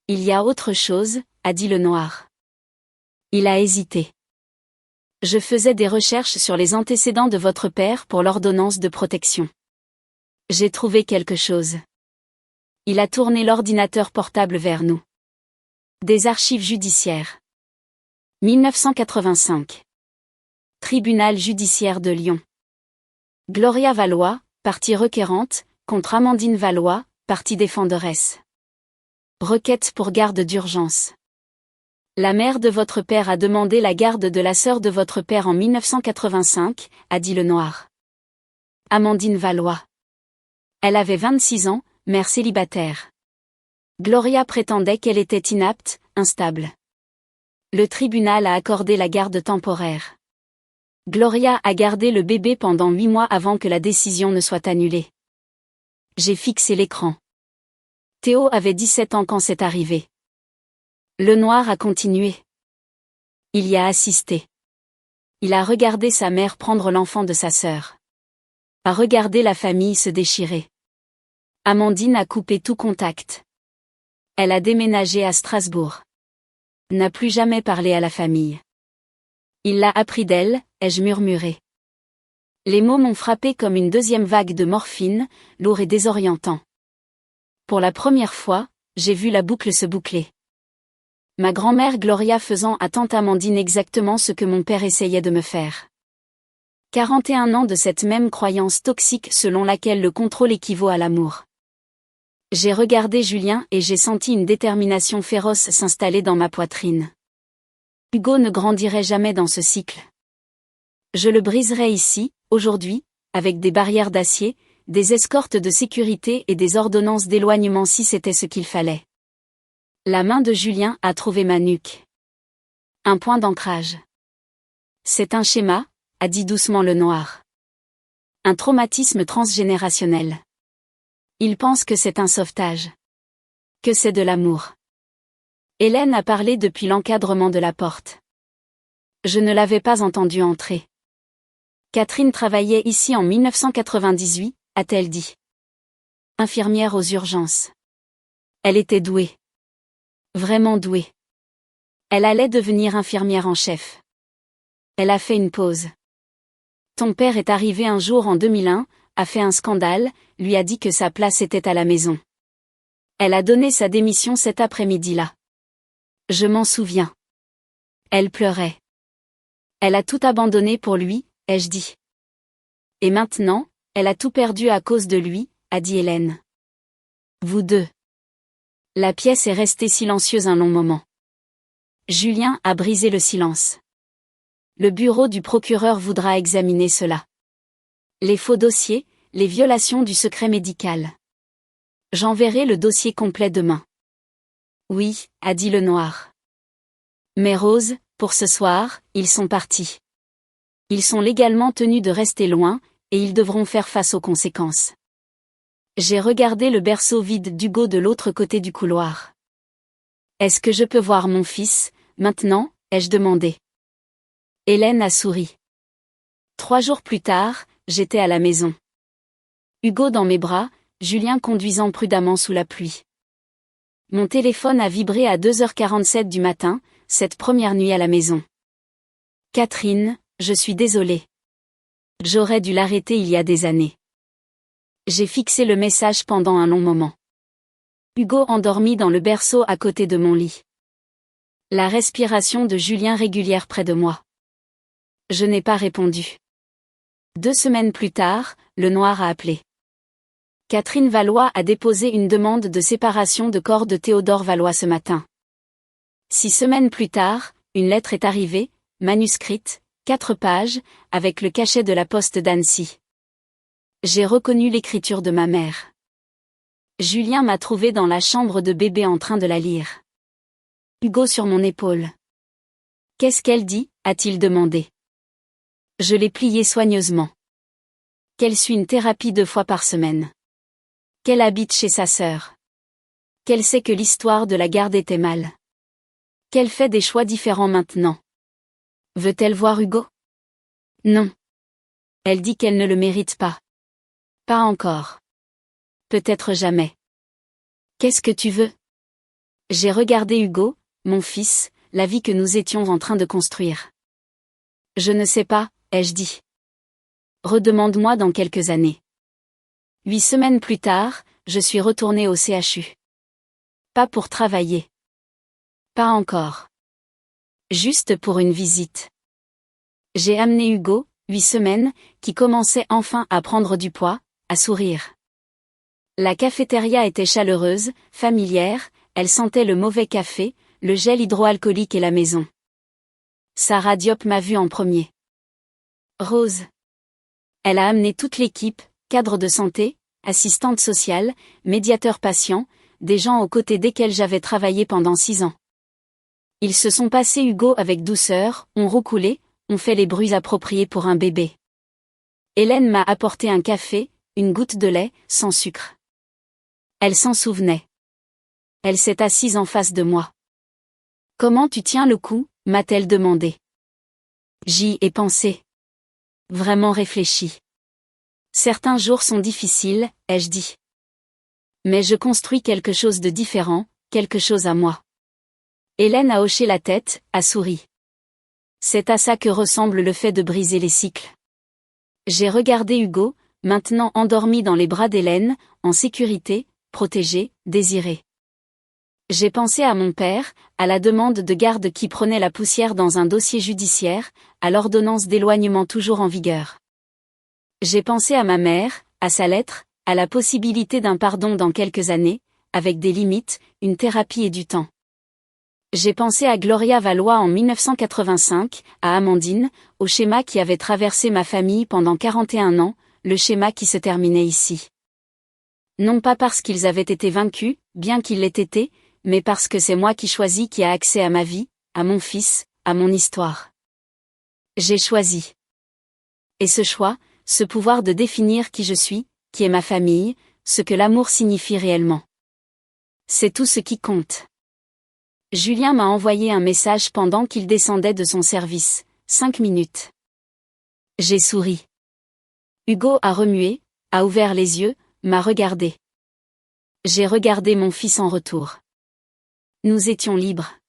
Il y a autre chose, a dit le noir. Il a hésité. Je faisais des recherches sur les antécédents de votre père pour l'ordonnance de protection. J'ai trouvé quelque chose. Il a tourné l'ordinateur portable vers nous. Des archives judiciaires. 1985. Tribunal judiciaire de Lyon. Gloria Valois, partie requérante, contre Amandine Valois, partie défenderesse. Requête pour garde d'urgence. La mère de votre père a demandé la garde de la sœur de votre père en 1985, a dit le noir. Amandine Valois. Elle avait 26 ans, mère célibataire. Gloria prétendait qu'elle était inapte, instable. Le tribunal a accordé la garde temporaire. Gloria a gardé le bébé pendant 8 mois avant que la décision ne soit annulée. J'ai fixé l'écran. Théo avait 17 ans quand c'est arrivé. Le noir a continué. Il y a assisté. Il a regardé sa mère prendre l'enfant de sa sœur. A regardé la famille se déchirer. Amandine a coupé tout contact. Elle a déménagé à Strasbourg. N'a plus jamais parlé à la famille. Il l'a appris d'elle, ai-je murmuré. Les mots m'ont frappé comme une deuxième vague de morphine, lourd et désorientant. Pour la première fois, j'ai vu la boucle se boucler. Ma grand-mère Gloria faisant à tante Amandine exactement ce que mon père essayait de me faire. 41 ans de cette même croyance toxique selon laquelle le contrôle équivaut à l'amour. J'ai regardé Julien et j'ai senti une détermination féroce s'installer dans ma poitrine. Hugo ne grandirait jamais dans ce cycle. Je le briserais ici, aujourd'hui, avec des barrières d'acier, des escortes de sécurité et des ordonnances d'éloignement si c'était ce qu'il fallait. La main de Julien a trouvé ma nuque. Un point d'ancrage. C'est un schéma, a dit doucement le noir. Un traumatisme transgénérationnel. Il pense que c'est un sauvetage. Que c'est de l'amour. Hélène a parlé depuis l'encadrement de la porte. Je ne l'avais pas entendue entrer. Catherine travaillait ici en 1998, a-t-elle dit. Infirmière aux urgences. Elle était douée. Vraiment douée. Elle allait devenir infirmière en chef. Elle a fait une pause. Ton père est arrivé un jour en 2001, a fait un scandale, lui a dit que sa place était à la maison. Elle a donné sa démission cet après-midi-là. Je m'en souviens. Elle pleurait. Elle a tout abandonné pour lui, ai-je dit. Et maintenant, elle a tout perdu à cause de lui, a dit Hélène. Vous deux. La pièce est restée silencieuse un long moment. Julien a brisé le silence. Le bureau du procureur voudra examiner cela. Les faux dossiers, les violations du secret médical. J'enverrai le dossier complet demain. Oui, a dit le noir. Mais Rose, pour ce soir, ils sont partis. Ils sont légalement tenus de rester loin, et ils devront faire face aux conséquences. J'ai regardé le berceau vide d'Hugo de l'autre côté du couloir. Est-ce que je peux voir mon fils, maintenant, ai-je demandé. Hélène a souri. 3 jours plus tard, j'étais à la maison. Hugo dans mes bras, Julien conduisant prudemment sous la pluie. Mon téléphone a vibré à 2h47 du matin, cette première nuit à la maison. Catherine, je suis désolée. J'aurais dû l'arrêter il y a des années. J'ai fixé le message pendant un long moment. Hugo endormi dans le berceau à côté de mon lit. La respiration de Julien régulière près de moi. Je n'ai pas répondu. 2 semaines plus tard, le noir a appelé. Catherine Valois a déposé une demande de séparation de corps de Théodore Valois ce matin. 6 semaines plus tard, une lettre est arrivée, manuscrite, 4 pages, avec le cachet de la poste d'Annecy. J'ai reconnu l'écriture de ma mère. Julien m'a trouvé dans la chambre de bébé en train de la lire. Hugo sur mon épaule. Qu'est-ce qu'elle dit, a-t-il demandé. Je l'ai pliée soigneusement. Qu'elle suit une thérapie 2 fois par semaine. Qu'elle habite chez sa sœur. Qu'elle sait que l'histoire de la garde était mal. Qu'elle fait des choix différents maintenant. Veut-elle voir Hugo? Non. Elle dit qu'elle ne le mérite pas. Pas encore. Peut-être jamais. Qu'est-ce que tu veux? J'ai regardé Hugo, mon fils, la vie que nous étions en train de construire. Je ne sais pas, ai-je dit. Redemande-moi dans quelques années. 8 semaines plus tard, je suis retournée au CHU. Pas pour travailler. Pas encore. Juste pour une visite. J'ai amené Hugo, 8 semaines, qui commençait enfin à prendre du poids, à sourire. La cafétéria était chaleureuse, familière, elle sentait le mauvais café, le gel hydroalcoolique et la maison. Sarah Diop m'a vue en premier. Rose. Elle a amené toute l'équipe, cadre de santé, assistante sociale, médiateur patient, des gens aux côtés desquels j'avais travaillé pendant 6 ans. Ils se sont passés Hugo avec douceur, ont roucoulé, ont fait les bruits appropriés pour un bébé. Hélène m'a apporté un café, une goutte de lait, sans sucre. Elle s'en souvenait. Elle s'est assise en face de moi. Comment tu tiens le coup, m'a-t-elle demandé. J'y ai pensé. Vraiment réfléchi. Certains jours sont difficiles, ai-je dit. Mais je construis quelque chose de différent, quelque chose à moi. Hélène a hoché la tête, a souri. C'est à ça que ressemble le fait de briser les cycles. J'ai regardé Hugo, maintenant endormi dans les bras d'Hélène, en sécurité, protégé, désiré. J'ai pensé à mon père, à la demande de garde qui prenait la poussière dans un dossier judiciaire, à l'ordonnance d'éloignement toujours en vigueur. J'ai pensé à ma mère, à sa lettre, à la possibilité d'un pardon dans quelques années, avec des limites, une thérapie et du temps. J'ai pensé à Gloria Valois en 1985, à Amandine, au schéma qui avait traversé ma famille pendant 41 ans, le schéma qui se terminait ici. Non pas parce qu'ils avaient été vaincus, bien qu'ils l'aient été, mais parce que c'est moi qui choisis qui a accès à ma vie, à mon fils, à mon histoire. J'ai choisi. Et ce choix, ce pouvoir de définir qui je suis, qui est ma famille, ce que l'amour signifie réellement. C'est tout ce qui compte. Julien m'a envoyé un message pendant qu'il descendait de son service, 5 minutes. J'ai souri. Hugo a remué, a ouvert les yeux, m'a regardé. J'ai regardé mon fils en retour. Nous étions libres.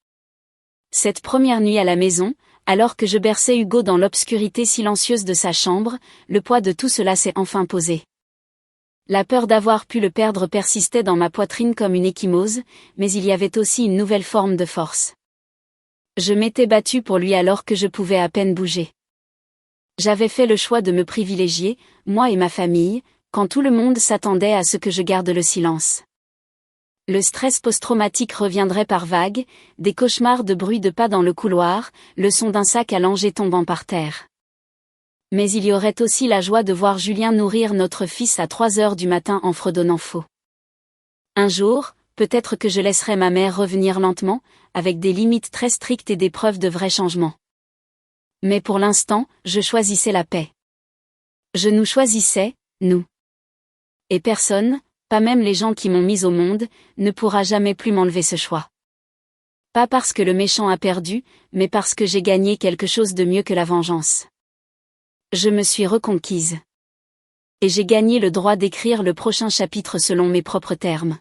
Cette première nuit à la maison, alors que je berçais Hugo dans l'obscurité silencieuse de sa chambre, le poids de tout cela s'est enfin posé. La peur d'avoir pu le perdre persistait dans ma poitrine comme une ecchymose, mais il y avait aussi une nouvelle forme de force. Je m'étais battue pour lui alors que je pouvais à peine bouger. J'avais fait le choix de me privilégier, moi et ma famille, quand tout le monde s'attendait à ce que je garde le silence. Le stress post-traumatique reviendrait par vagues, des cauchemars de bruit de pas dans le couloir, le son d'un sac à langer tombant par terre. Mais il y aurait aussi la joie de voir Julien nourrir notre fils à 3 heures du matin en fredonnant faux. Un jour, peut-être que je laisserai ma mère revenir lentement, avec des limites très strictes et des preuves de vrais changements. Mais pour l'instant, je choisissais la paix. Je nous choisissais, nous. Et personne, pas même les gens qui m'ont mise au monde, ne pourra jamais plus m'enlever ce choix. Pas parce que le méchant a perdu, mais parce que j'ai gagné quelque chose de mieux que la vengeance. Je me suis reconquise. Et j'ai gagné le droit d'écrire le prochain chapitre selon mes propres termes.